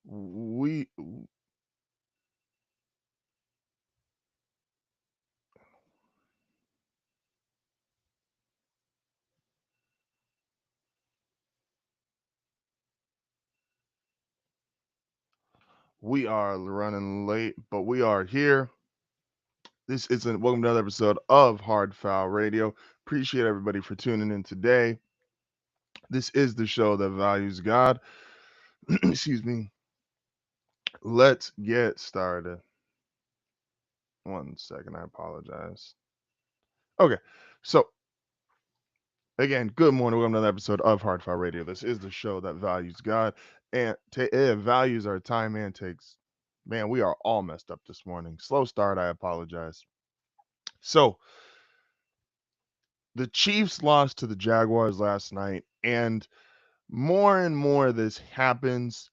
we we are running late, but we are here. This is welcome to another episode of HardFoul Radio. Appreciate everybody for tuning in today. This is the show that values God. Excuse me. Let's get started. One second, I apologize. Okay, so again, good morning. Welcome to another episode of HardFoul Radio. This is the show that values God and it values our time and takes. Man, we are all messed up this morning. Slow start. I apologize. So the Chiefs lost to the Jaguars last night, and more this happens.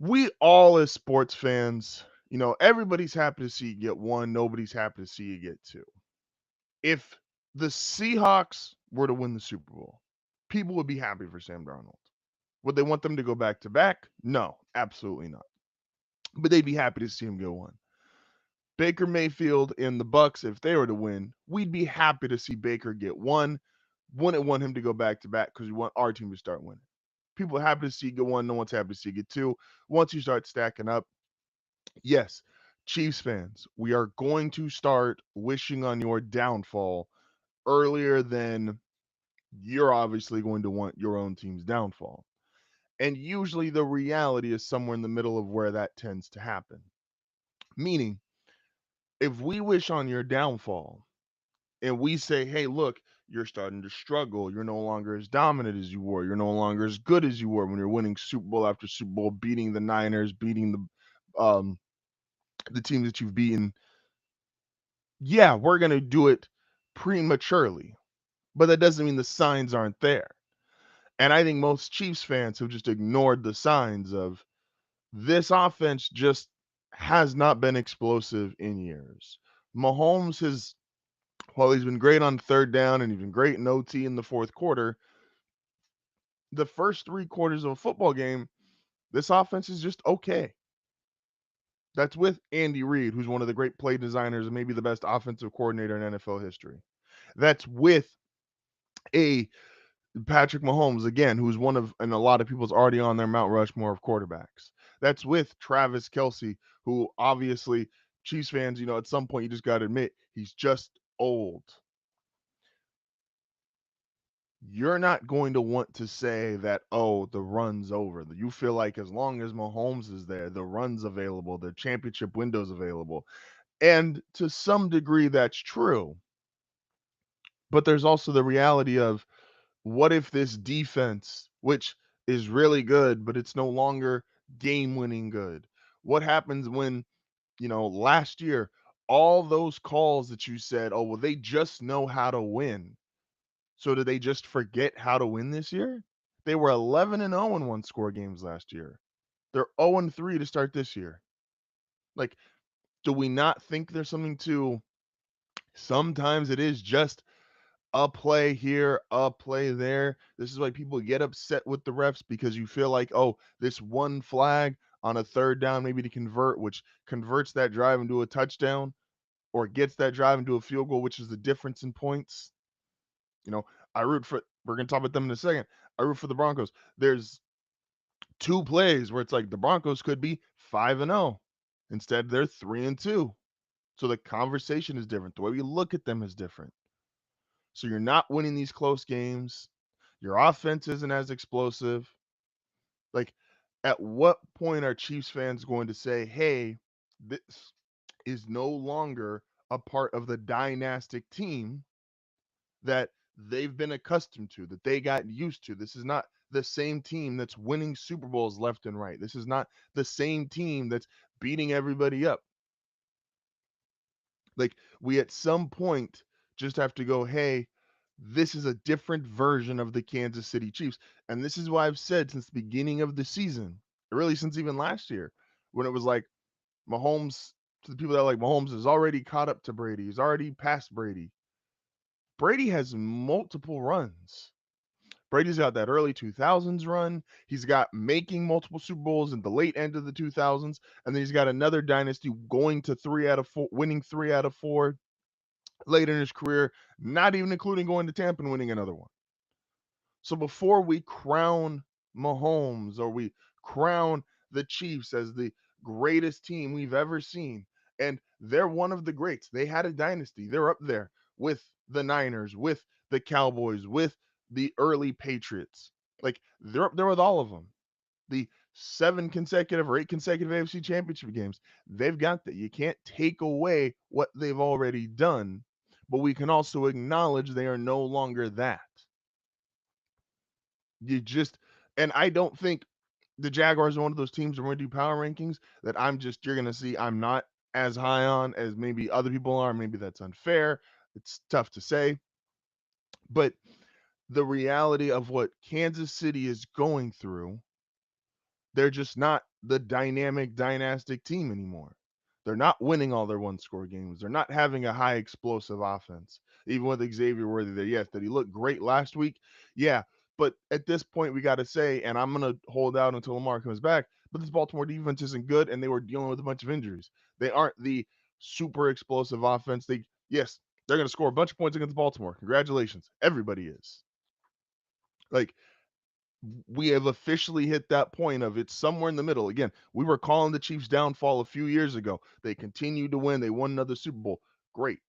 We all, as sports fans, everybody's happy to see you get one. Nobody's happy to see you get two. If the Seahawks were to win the Super Bowl, people would be happy for Sam Darnold. Would they want them to go back to back? No, absolutely not. But they'd be happy to see him go one. Baker Mayfield and the Bucks, if they were to win, we'd be happy to see Baker get one. Wouldn't want him to go back to back because we want our team to start winning. People are happy to see you get one. No one's happy to see you get two. Once you start stacking up, yes, Chiefs fans, we are going to start wishing on your downfall earlier than you're obviously going to want your own team's downfall. And usually the reality is somewhere in the middle of where that tends to happen. Meaning, if we wish on your downfall and we say, hey, look, you're starting to struggle. You're no longer as dominant as you were. You're no longer as good as you were when you're winning Super Bowl after Super Bowl, beating the Niners, beating the teams that you've beaten. Yeah, we're gonna do it prematurely, but that doesn't mean the signs aren't there. And I think most Chiefs fans have just ignored the signs of this offense just has not been explosive in years. Mahomes has, while he's been great on third down and he's been great in OT in the fourth quarter, the first three quarters of a football game, this offense is just okay. That's with Andy Reid, who's one of the great play designers and maybe the best offensive coordinator in NFL history. That's with a Patrick Mahomes, again, who's one of, and a lot of people's already on their Mount Rushmore of quarterbacks. That's with Travis Kelsey, who obviously, Chiefs fans, at some point you just got to admit, he's just old. You're not going to want to say that, oh, the run's over. You feel like as long as Mahomes is there, the run's available, the championship window's available. And to some degree, that's true. But there's also the reality of what if this defense, which is really good, but it's no longer game winning good? What happens when, last year, all those calls that you said, oh, well, they just know how to win. So did they just forget how to win this year? They were 11 and 0 in one score games last year. They're 0 and 3 to start this year. Like, do we not think there's something to sometimes it is just a play here, a play there? This is why people get upset with the refs because you feel like, oh, this one flag on a third down, maybe to convert, which converts that drive into a touchdown or gets that drive into a field goal, which is the difference in points. You know, I root for, we're going to talk about them in a second. I root for the Broncos. There's two plays where it's like the Broncos could be 5 and 0. Instead, they're 3 and 2. So the conversation is different. The way we look at them is different. So you're not winning these close games. Your offense isn't as explosive. Like, at what point are Chiefs fans going to say, hey, this is no longer a part of the dynastic team that they've been accustomed to, that they got used to? This is not the same team that's winning Super Bowls left and right. This is not the same team that's beating everybody up. Like, we at some point just have to go, hey, this is a different version of the Kansas City Chiefs. And this is why I've said since the beginning of the season, really since even last year, when it was like Mahomes, to the people that are like Mahomes is already caught up to Brady, he's already past Brady. Brady has multiple runs. Brady's got that early 2000s run. He's got making multiple Super Bowls in the late end of the 2000s. And then he's got another dynasty going to 3 out of 4, winning 3 out of 4 later in his career, not even including going to Tampa and winning another one. So before we crown Mahomes or we crown the Chiefs as the greatest team we've ever seen, and they're one of the greats. They had a dynasty. They're up there with the Niners, with the Cowboys, with the early Patriots. Like they're up there with all of them. The 7 consecutive or 8 consecutive AFC championship games, they've got that. You can't take away what they've already done, but we can also acknowledge they are no longer that. You just and I don't think the Jaguars are one of those teams when we do power rankings that you're gonna see I'm not as high on as maybe other people are. Maybe that's unfair. It's tough to say. But the reality of what Kansas City is going through, they're just not the dynamic, dynastic team anymore. They're not winning all their one score games. They're not having a high explosive offense. Even with Xavier Worthy there, yes, did he look great last week? Yeah. But at this point, we got to say, and I'm going to hold out until Lamar comes back, but this Baltimore defense isn't good, and they were dealing with a bunch of injuries. They aren't the super explosive offense. Yes, they're going to score a bunch of points against Baltimore. Congratulations. Everybody is. Like, we have officially hit that point of it's somewhere in the middle. Again, we were calling the Chiefs' downfall a few years ago. They continued to win. They won another Super Bowl. Great.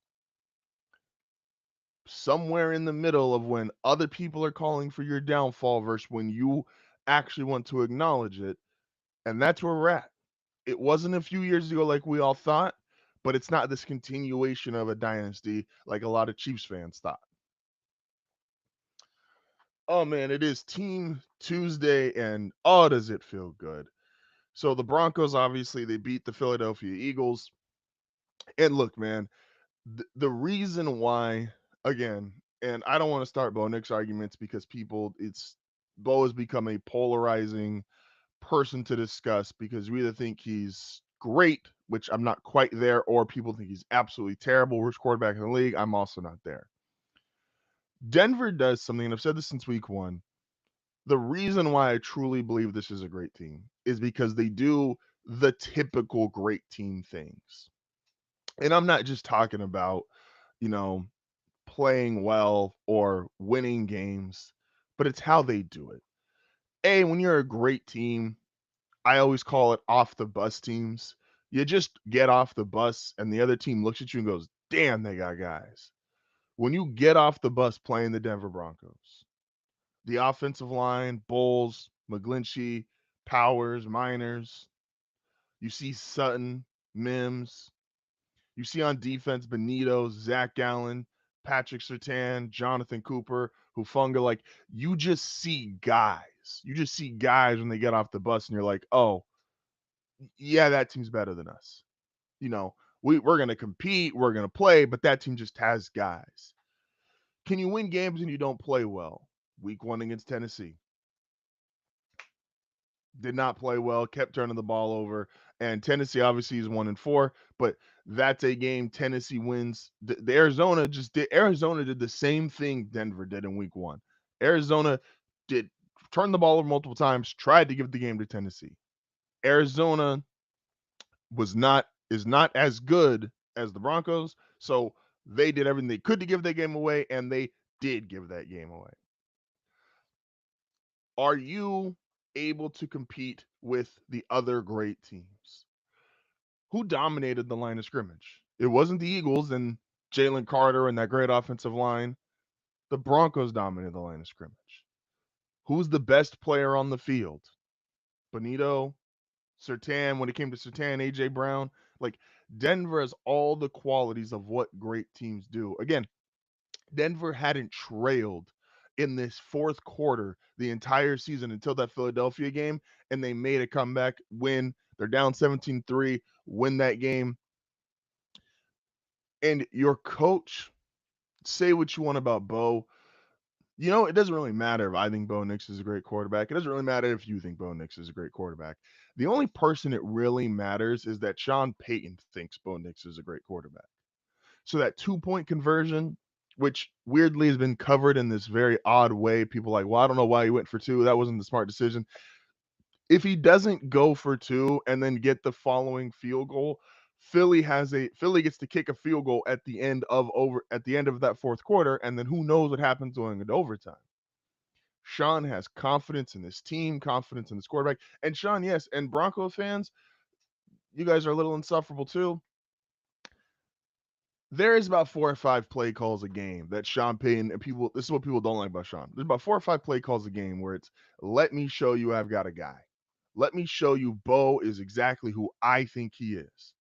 Somewhere in the middle of when other people are calling for your downfall versus when you actually want to acknowledge it. And that's where we're at. It wasn't a few years ago like we all thought, but it's not this continuation of a dynasty like a lot of Chiefs fans thought. Oh man, it is Team Tuesday, and oh, does it feel good. So the Broncos, obviously, they beat the Philadelphia Eagles. And look, man, the reason why, again, and I don't want to start Bo Nix arguments because Bo has become a polarizing person to discuss because we either think he's great, which I'm not quite there, or people think he's absolutely terrible, worst quarterback in the league. I'm also not there. Denver does something, and I've said this since week one. The reason why I truly believe this is a great team is because they do the typical great team things. And I'm not just talking about, you know, playing well or winning games, but it's how they do it. When you're a great team, I always call it off the bus teams. You just get off the bus and the other team looks at you and goes, damn, they got guys. When you get off the bus playing the Denver Broncos, the offensive line, Bowles, McGlinchey, Powers, Miners, you see Sutton, Mims, you see on defense Benito, Zach Gallen, Patrick Surtain, Jonathan Cooper, Hufunga. Like you just see guys. You just see guys when they get off the bus, and you're like, oh, yeah, that team's better than us. You know, we're gonna compete, we're gonna play, but that team just has guys. Can you win games and you don't play well? Week 1 against Tennessee. Did not play well, kept turning the ball over. And Tennessee obviously is 1-4, but that's a game Tennessee wins. The Arizona did the same thing Denver did in week 1. Arizona did turn the ball over multiple times, tried to give the game to Tennessee. Arizona is not as good as the Broncos, so they did everything they could to give that game away, and they did give that game away. Are you able to compete with the other great teams? Who dominated the line of scrimmage? It wasn't the Eagles and Jalen Carter and that great offensive line. The Broncos dominated the line of scrimmage. Who's the best player on the field? Benito, Surtain, when it came to Surtain, AJ Brown. Like Denver has all the qualities of what great teams do. Again, Denver hadn't trailed in this fourth quarter the entire season until that Philadelphia game, and they made a comeback win. They're down 17-3, win that game. And your coach, say what you want about Bo. You know, it doesn't really matter if I think Bo Nix is a great quarterback. It doesn't really matter if you think Bo Nix is a great quarterback. The only person it really matters is that Sean Payton thinks Bo Nix is a great quarterback. So that 2-point conversion which weirdly has been covered in this very odd way. People are like, well, I don't know why he went for 2. That wasn't the smart decision. If he doesn't go for 2 and then get the following field goal, Philly gets to kick a field goal at the end of that fourth quarter, and then who knows what happens going into overtime. Sean has confidence in his team, confidence in his quarterback. And Sean, yes, and Broncos fans, you guys are a little insufferable too. There is about 4 or 5 play calls a game that Sean Payton and people, this is what people don't like about Sean. There's about 4 or 5 play calls a game where it's, let me show you I've got a guy. Let me show you Bo is exactly who I think he is.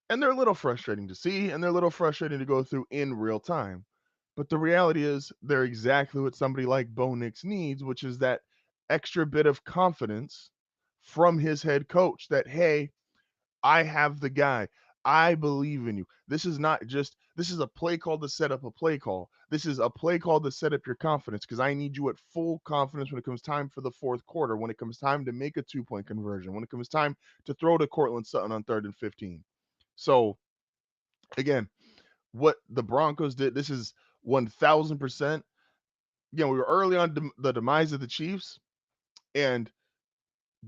And they're a little frustrating to see, and they're a little frustrating to go through in real time. But the reality is, they're exactly what somebody like Bo Nix needs, which is that extra bit of confidence from his head coach that, hey, I have the guy. I believe in you. This is a play call to set up a play call. This is a play call to set up your confidence because I need you at full confidence when it comes time for the fourth quarter, when it comes time to make a 2-point conversion, when it comes time to throw to Cortland Sutton on 3rd and 15. So, again, what the Broncos did, this is 1,000%. We were early on the demise of the Chiefs, and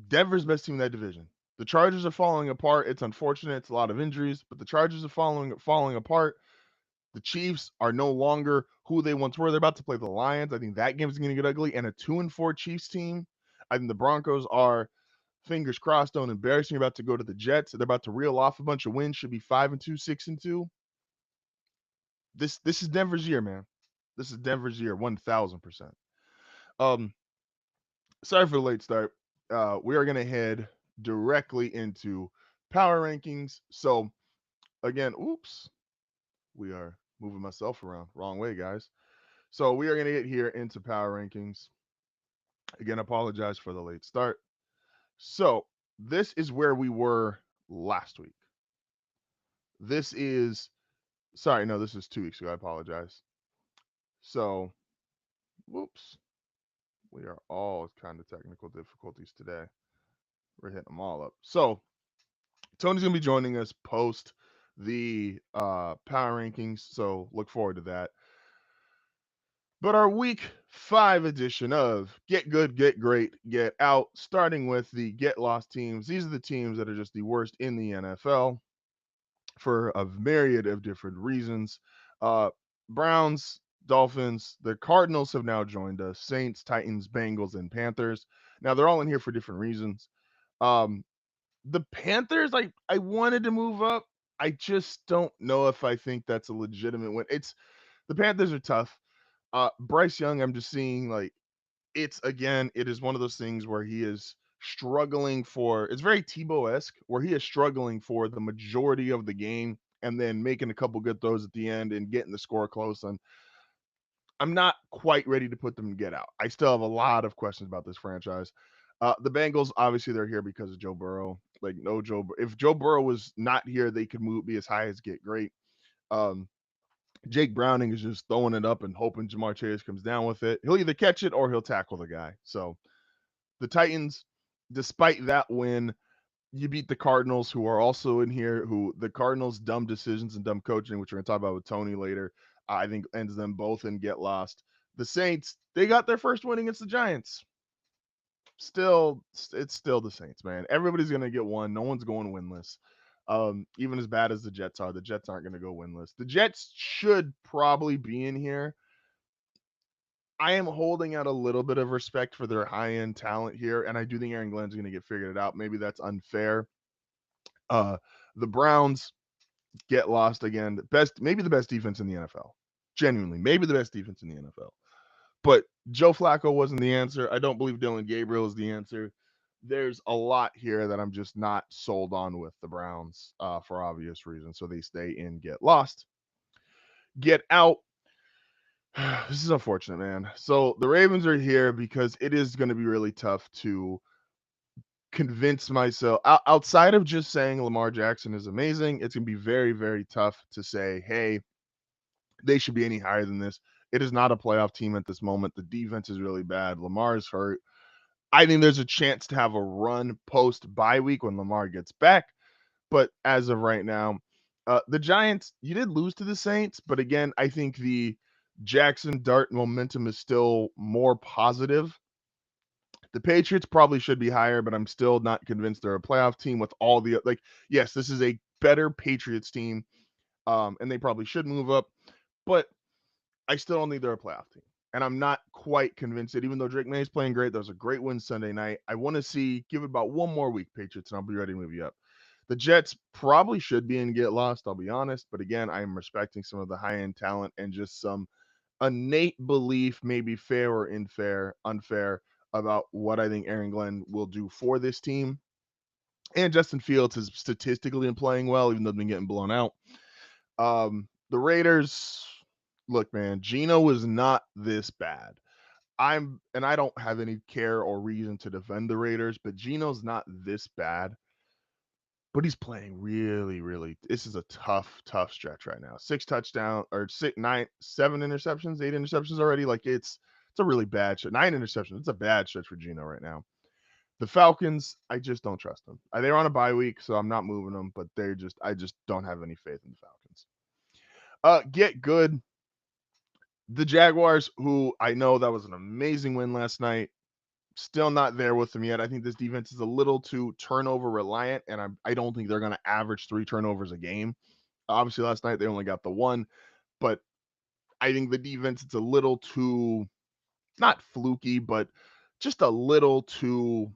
Denver's best team in that division. The Chargers are falling apart. It's unfortunate. It's a lot of injuries, but the Chargers are falling apart. The Chiefs are no longer who they once were. They're about to play the Lions. I think that game's going to get ugly. And a 2-4 Chiefs team. I think the Broncos are, fingers crossed, don't embarrass me, about to go to the Jets. They're about to reel off a bunch of wins. Should be 5-2, 6-2. This is Denver's year, man. This is Denver's year, 1,000%. Sorry for the late start. We are going to head directly into power rankings. So, again, we are moving myself around. Wrong way, guys. So, we are going to get here into power rankings. Again, apologize for the late start. So, this is where we were last week. This is 2 weeks ago. I apologize. So, we are all kind of technical difficulties today. We're hitting them all up. So, Tony's going to be joining us post the power rankings, so look forward to that. But our week 5 edition of Get Good, Get Great, Get Out, starting with the Get Lost teams. These are the teams that are just the worst in the NFL for a myriad of different reasons. Browns, Dolphins, the Cardinals have now joined us. Saints, Titans, Bengals, and Panthers. Now, they're all in here for different reasons. The Panthers, I wanted to move up. I just don't know if I think that's a legitimate win. The Panthers are tough. Bryce Young, I'm just seeing it is one of those things where he is struggling it's very Tebow-esque, where he is struggling for the majority of the game and then making a couple good throws at the end and getting the score close. And I'm not quite ready to put them in get out. I still have a lot of questions about this franchise. The Bengals, obviously, they're here because of Joe Burrow. If Joe Burrow was not here, they could be as high as get great. Jake Browning is just throwing it up and hoping Jamar Chase comes down with it. He'll either catch it or he'll tackle the guy. So the Titans, despite that win, you beat the Cardinals, who are also in here, the Cardinals' dumb decisions and dumb coaching, which we're going to talk about with Tony later, I think ends them both in get lost. The Saints, they got their first win against the Giants. It's still the Saints, man. Everybody's going to get one. No one's going winless. Even as bad as the Jets are, the Jets aren't going to go winless. The Jets should probably be in here. I am holding out a little bit of respect for their high-end talent here, and I do think Aaron Glenn's going to get figured out. Maybe that's unfair. The Browns get lost again. Maybe the best defense in the NFL. Genuinely, maybe the best defense in the NFL. But Joe Flacco wasn't the answer. I don't believe Dylan Gabriel is the answer. There's a lot here that I'm just not sold on with the Browns for obvious reasons. So they stay in, get lost. Get out. This is unfortunate, man. So the Ravens are here because it is going to be really tough to convince myself outside of just saying Lamar Jackson is amazing. It's going to be very, very tough to say, hey, they should be any higher than this. It is not a playoff team at this moment. The defense is really bad. Lamar is hurt. I think there's a chance to have a run post bye week when Lamar gets back. But as of right now, The Giants, you did lose to the Saints, but again, I think the Jackson Dart momentum is still more positive. The Patriots probably should be higher, but I'm still not convinced they're a playoff team with all the like. Yes, this is a better Patriots team, and they probably should move up, but I still don't think they're a playoff team. And I'm not quite convinced that even though Drake May is playing great, that was a great win Sunday night. I want to give it about one more week, Patriots, and I'll be ready to move you up. The Jets probably should be in get lost, I'll be honest. But again, I am respecting some of the high end talent and just some innate belief, maybe fair or unfair, about what I think Aaron Glenn will do for this team. And Justin Fields has statistically been playing well, even though they've been getting blown out. The Raiders, look, man, Geno was not this bad. I don't have any care or reason to defend the Raiders, but Geno's not this bad. But he's playing really, really. This is a tough stretch right now. 6 touchdown or 7 interceptions, 8 interceptions already. Like it's a really bad stretch. 9 interceptions. It's a bad stretch for Geno right now. The Falcons, I just don't trust them. They're on a bye week, so I'm not moving them. But I just don't have any faith in the Falcons. Get good. The Jaguars, who I know that was an amazing win last night, still not there with them yet. I think this defense is a little too turnover reliant, and I don't think they're going to average 3 turnovers a game. Obviously, last night they only got the one, but I think the defense it's a little too not fluky, but just a little too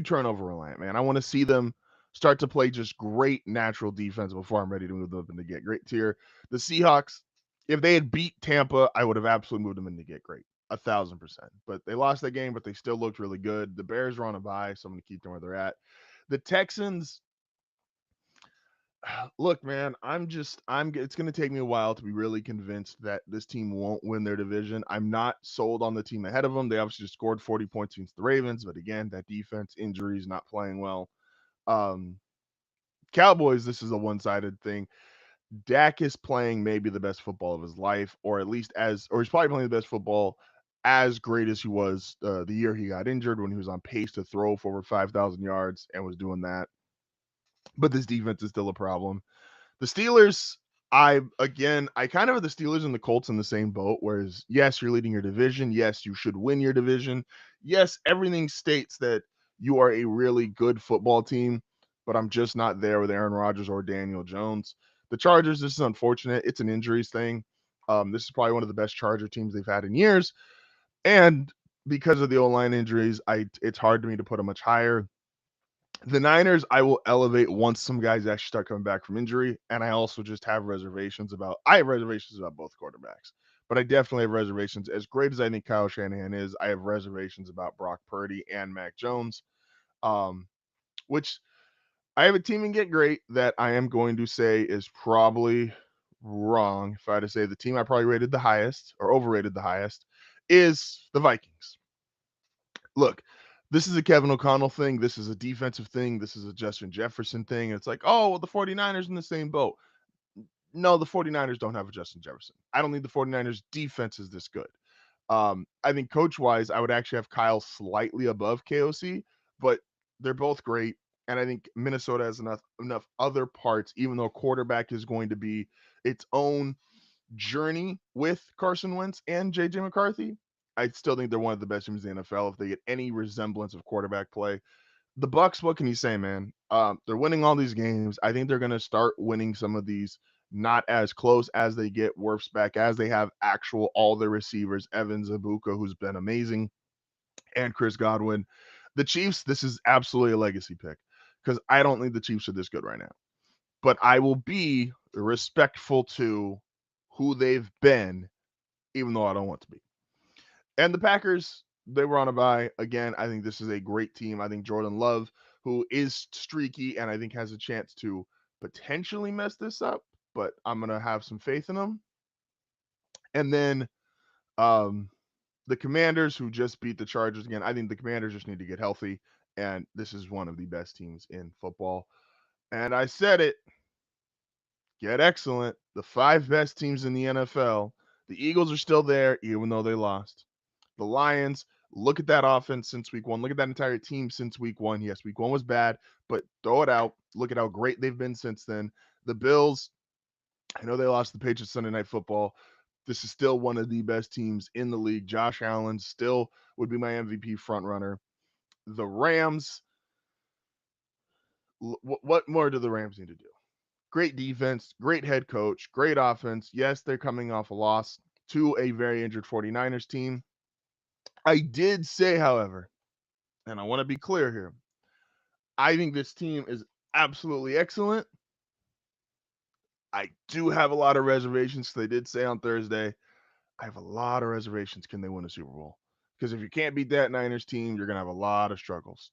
turnover reliant, man. I want to see them start to play just great natural defense before I'm ready to move them up into get great tier. The Seahawks, if they had beat Tampa, I would have absolutely moved them into get great. 1,000%. But they lost that game, but they still looked really good. The Bears are on a bye, so I'm going to keep them where they're at. The Texans, look, man, it's going to take me a while to be really convinced that this team won't win their division. I'm not sold on the team ahead of them. They obviously just scored 40 points against the Ravens, but again, that defense, injuries, not playing well. Um, Cowboys, this is a one-sided thing. Dak is playing maybe the best football of his life, or at least or he's probably playing the best football as great as he was the year he got injured when he was on pace to throw for over 5,000 yards and was doing that. But this defense is still a problem. The Steelers, I kind of have the Steelers and the Colts in the same boat. Whereas, yes, you're leading your division. Yes, you should win your division. Yes, everything states that you are a really good football team, but I'm just not there with Aaron Rodgers or Daniel Jones. The Chargers, this is unfortunate. It's an injuries thing. This is probably one of the best Charger teams they've had in years. And because of the O-line injuries, it's hard to me to put them much higher. The Niners, I will elevate once some guys actually start coming back from injury. And I also just have I have reservations about both quarterbacks. But I definitely have reservations. As great as I think Kyle Shanahan is, I have reservations about Brock Purdy and Mac Jones. Which I have a team in Get Great that I am going to say is probably wrong. If I had to say the team I probably rated the highest or overrated the highest is the Vikings. Look, this is a Kevin O'Connell thing. This is a defensive thing. This is a Justin Jefferson thing. It's like, oh, well, the 49ers in the same boat. No, the 49ers don't have a Justin Jefferson. I don't think the 49ers defense is this good. I think coach wise, I would actually have Kyle slightly above KOC, but they're both great. And I think Minnesota has enough other parts, even though quarterback is going to be its own journey with Carson Wentz and JJ McCarthy. I still think they're one of the best teams in the NFL if they get any resemblance of quarterback play. The Bucks, what can you say, man? They're winning all these games. I think they're going to start winning some of these not as close as they get Wirfs back, as they have actual all their receivers, Evans Ibuka, who's been amazing, and Chris Godwin. The Chiefs, this is absolutely a legacy pick because I don't think the Chiefs are this good right now. But I will be respectful to who they've been, even though I don't want to be. And the Packers, they were on a bye. Again, I think this is a great team. I think Jordan Love, who is streaky and I think has a chance to potentially mess this up, but I'm going to have some faith in him. And then um, the Commanders, who just beat the Chargers again, I think the Commanders just need to get healthy. And this is one of the best teams in football. And I said it, get excellent. The 5 best teams in the NFL. The Eagles are still there, even though they lost. The Lions, look at that offense since week 1. Look at that entire team since week 1. Yes, week 1 was bad, but throw it out. Look at how great they've been since then. The Bills, I know they lost the Patriots Sunday Night Football. This is still one of the best teams in the league. Josh Allen still would be my MVP frontrunner. The Rams, what more do the Rams need to do? Great defense, great head coach, great offense. Yes, they're coming off a loss to a very injured 49ers team. I did say, however, and I want to be clear here, I think this team is absolutely excellent. I do have a lot of reservations. They did say on Thursday, I have a lot of reservations. Can they win a Super Bowl? Because if you can't beat that Niners team, you're going to have a lot of struggles.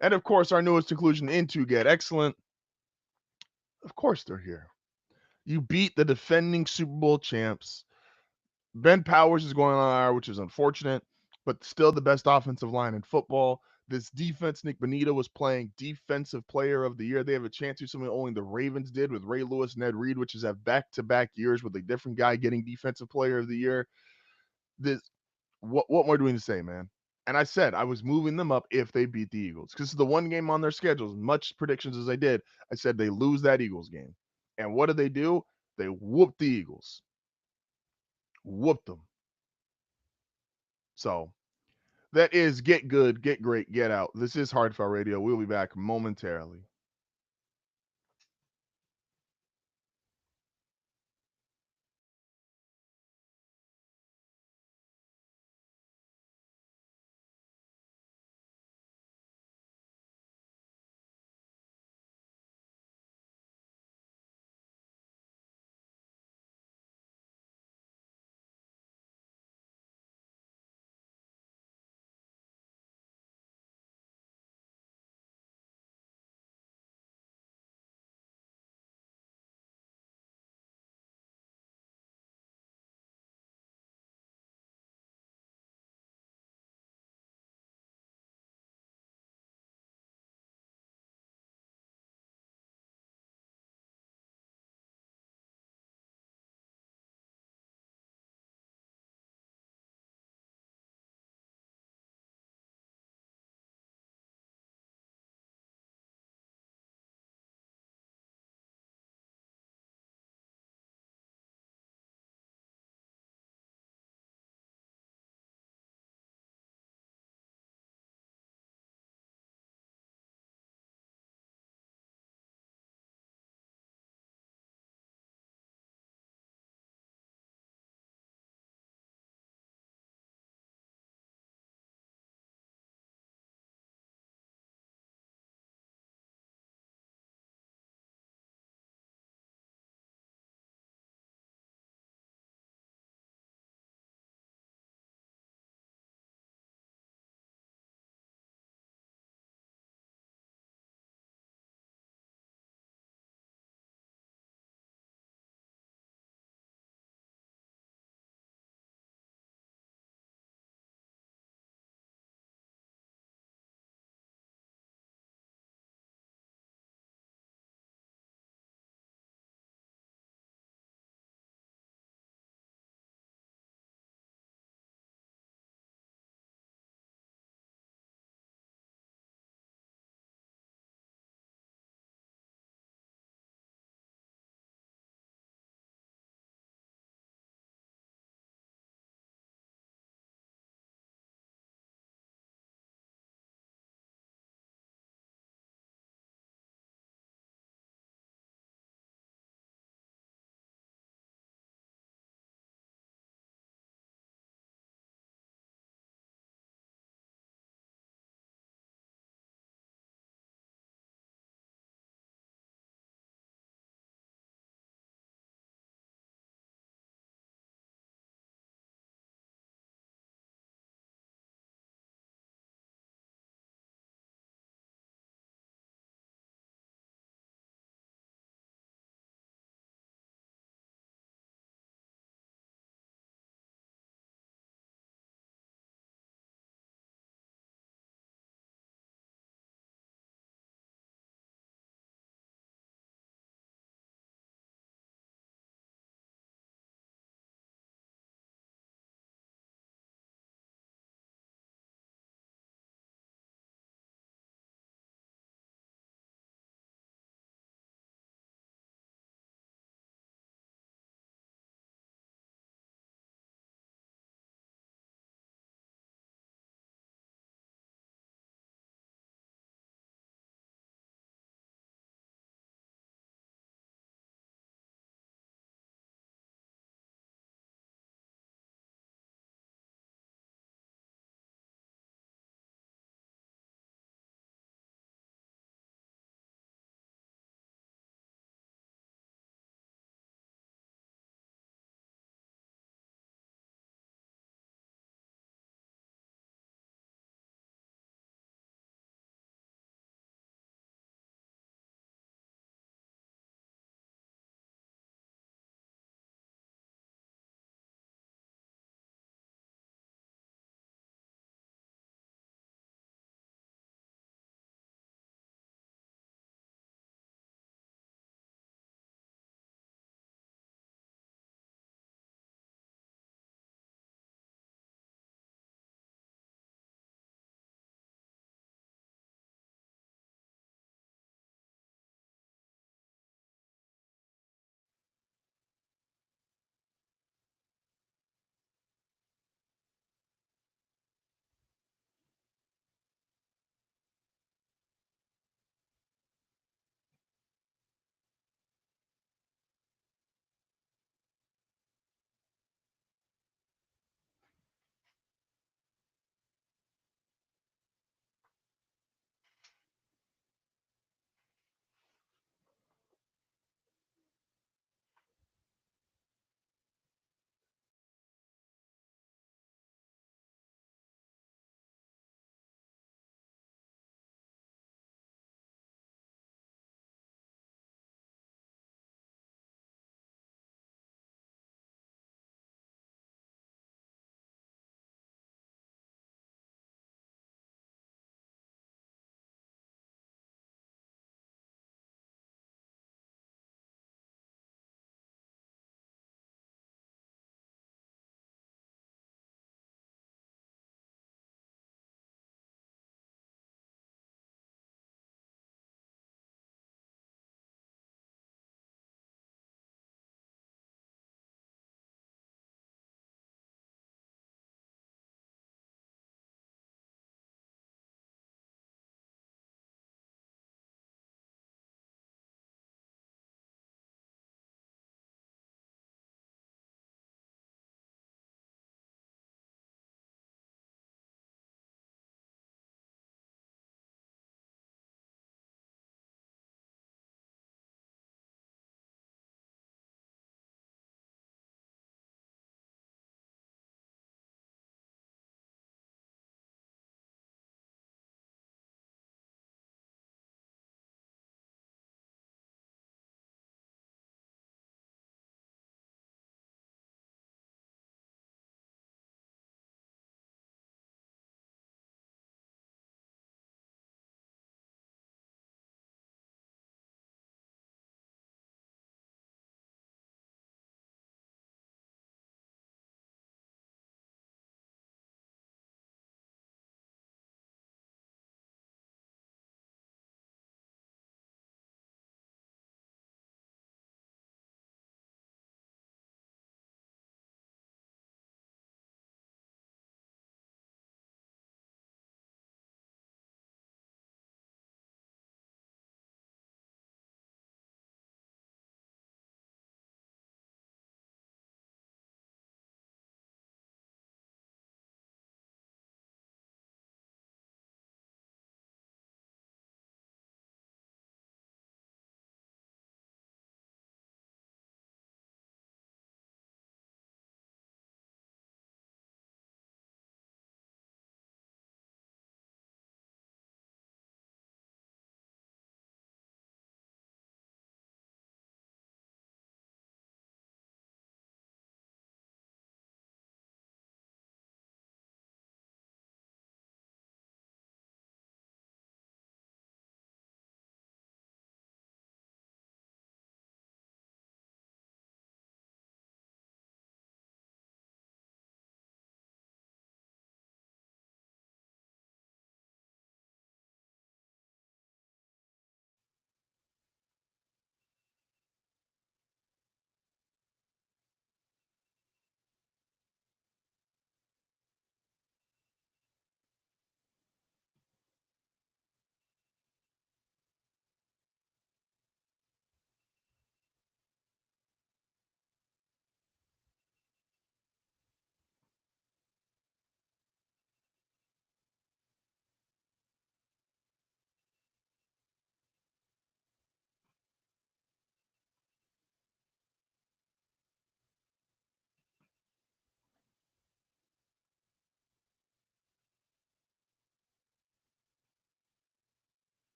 And of course, our newest inclusion into Get Excellent, of course, they're here. You beat the defending Super Bowl champs. Ben Powers is going on IR, which is unfortunate, but still the best offensive line in football. This defense, Nick Bonita was playing Defensive Player of the Year. They have a chance to do something only the Ravens did with Ray Lewis, Ned Reed, which is have back-to-back years with a different guy getting Defensive Player of the Year. This, what more do we need to say, man? And I said I was moving them up if they beat the Eagles because this is the one game on their schedule. As much predictions as I did, I said they lose that Eagles game. And what did they do? They whooped the Eagles. Whooped them. So that is Get Good, Get Great, Get Out. This is HardFoul Radio. We'll be back momentarily.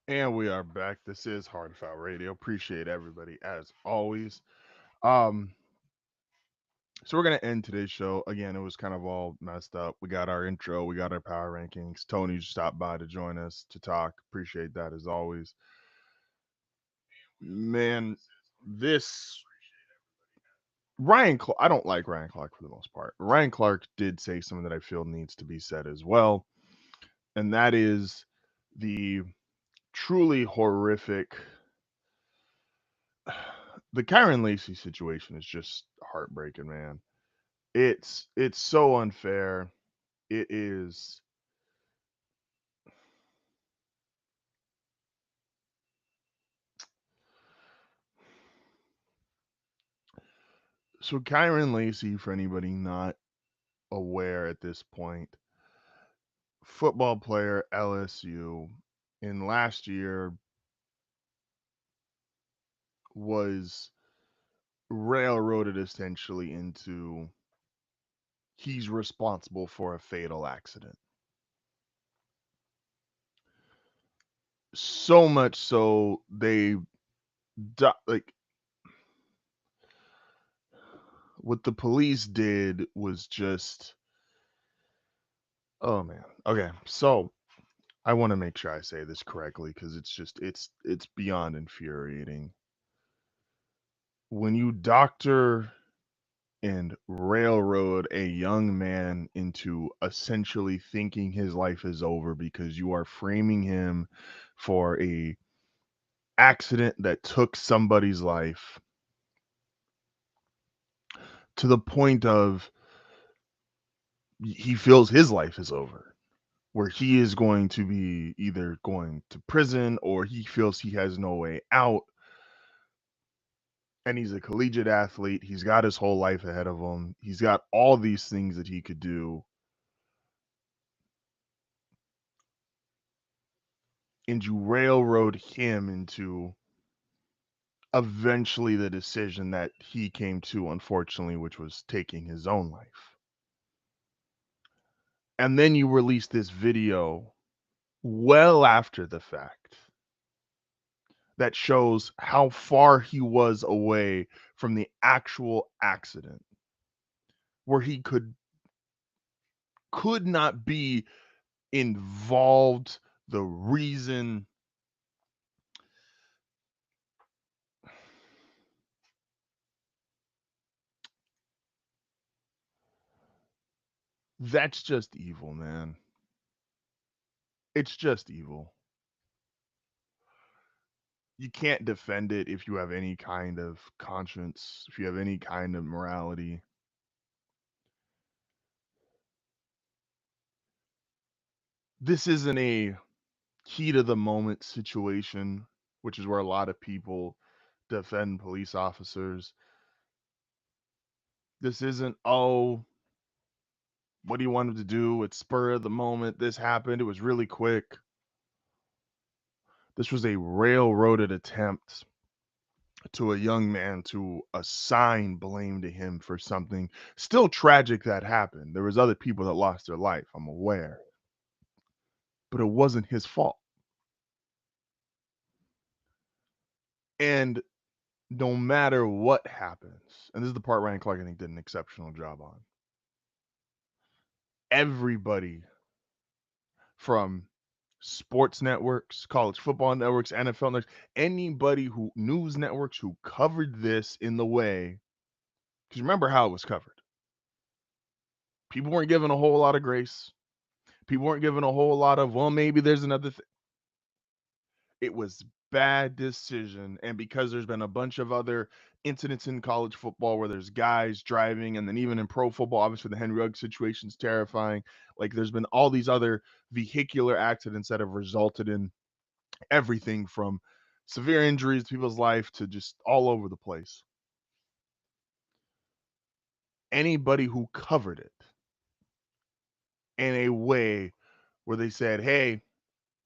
And we are back. This is HardFoul Radio. Appreciate everybody as always. Um, so we're gonna end today's show. Again, it was kind of all messed up. We got our intro, we got our power rankings. Tony stopped by to join us to talk. Appreciate that as always. Man, this I don't like Ryan Clark for the most part. Ryan Clark did say something that I feel needs to be said as well, and that is the truly horrific. The Kyron Lacey situation is just heartbreaking, man. It's so unfair. It is. So Kyron Lacey, for anybody not aware at this point, football player LSU, in last year was railroaded essentially into he's responsible for a fatal accident. So much so like what the police did was just, oh man. Okay, so I want to make sure I say this correctly because it's beyond infuriating. When you doctor and railroad a young man into essentially thinking his life is over because you are framing him for a accident that took somebody's life to the point of he feels his life is over, where he is going to be either going to prison or he feels he has no way out. And he's a collegiate athlete. He's got his whole life ahead of him. He's got all these things that he could do. And you railroad him into eventually the decision that he came to, unfortunately, which was taking his own life. And then you release this video well after the fact that shows how far he was away from the actual accident, where he could not be involved. The reason, that's just evil, man. It's just evil. You can't defend it if you have any kind of conscience, if you have any kind of morality. This isn't a heat of the moment situation, which is where a lot of people defend police officers. This isn't, oh, what do you want him to do? It's spur of the moment. This happened. It was really quick. This was a railroaded attempt to a young man to assign blame to him for something still tragic that happened. There was other people that lost their life, I'm aware, but it wasn't his fault. And no matter what happens, and this is the part Ryan Clark I think did an exceptional job on. Everybody from sports networks, college football networks, NFL networks, anybody who news networks who covered this in the way, because remember how it was covered. People weren't given a whole lot of grace. People weren't given a whole lot of, well, maybe there's another thing. It was bad decision. And because there's been a bunch of other incidents in college football where there's guys driving, and then even in pro football, obviously the Henry Ruggs situation is terrifying. Like there's been all these other vehicular accidents that have resulted in everything from severe injuries to people's life to just all over the place. Anybody who covered it in a way where they said, hey,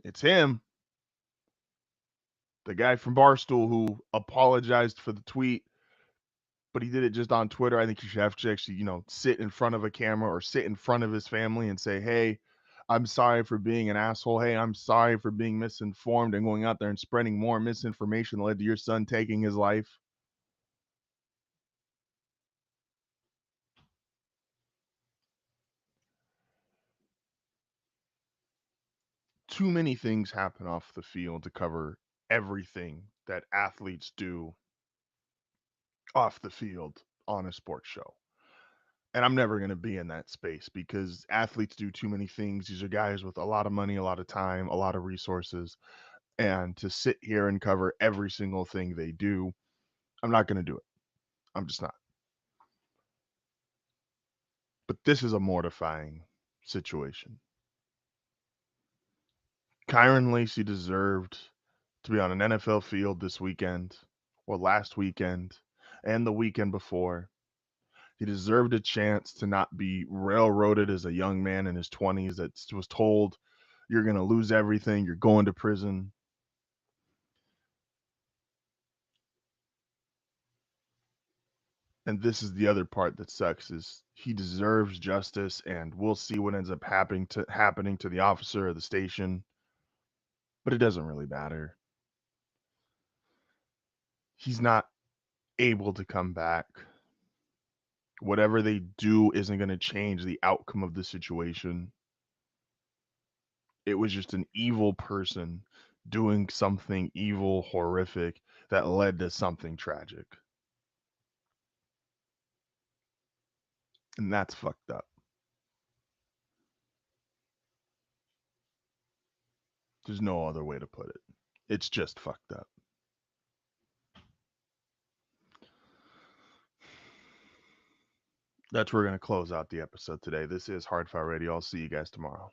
it's him, the guy from Barstool who apologized for the tweet, but he did it just on Twitter. I think you should have to actually, sit in front of a camera or sit in front of his family and say, hey, I'm sorry for being an asshole. Hey, I'm sorry for being misinformed and going out there and spreading more misinformation that led to your son taking his life. Too many things happen off the field to cover everything that athletes do off the field on a sports show. And I'm never going to be in that space because athletes do too many things. These are guys with a lot of money, a lot of time, a lot of resources. And to sit here and cover every single thing they do, I'm not going to do it. I'm just not. But this is a mortifying situation. Kyron Lacey deserved to be on an NFL field this weekend or last weekend and the weekend before. He deserved a chance to not be railroaded as a young man in his 20s that was told, you're going to lose everything, you're going to prison. And this is the other part that sucks is he deserves justice, and we'll see what ends up happening to the officer of the station, but it doesn't really matter. He's not able to come back. Whatever they do isn't going to change the outcome of the situation. It was just an evil person doing something evil, horrific that led to something tragic. And that's fucked up. There's no other way to put it. It's just fucked up. That's where we're going to close out the episode today. This is HardFoul Radio. I'll see you guys tomorrow.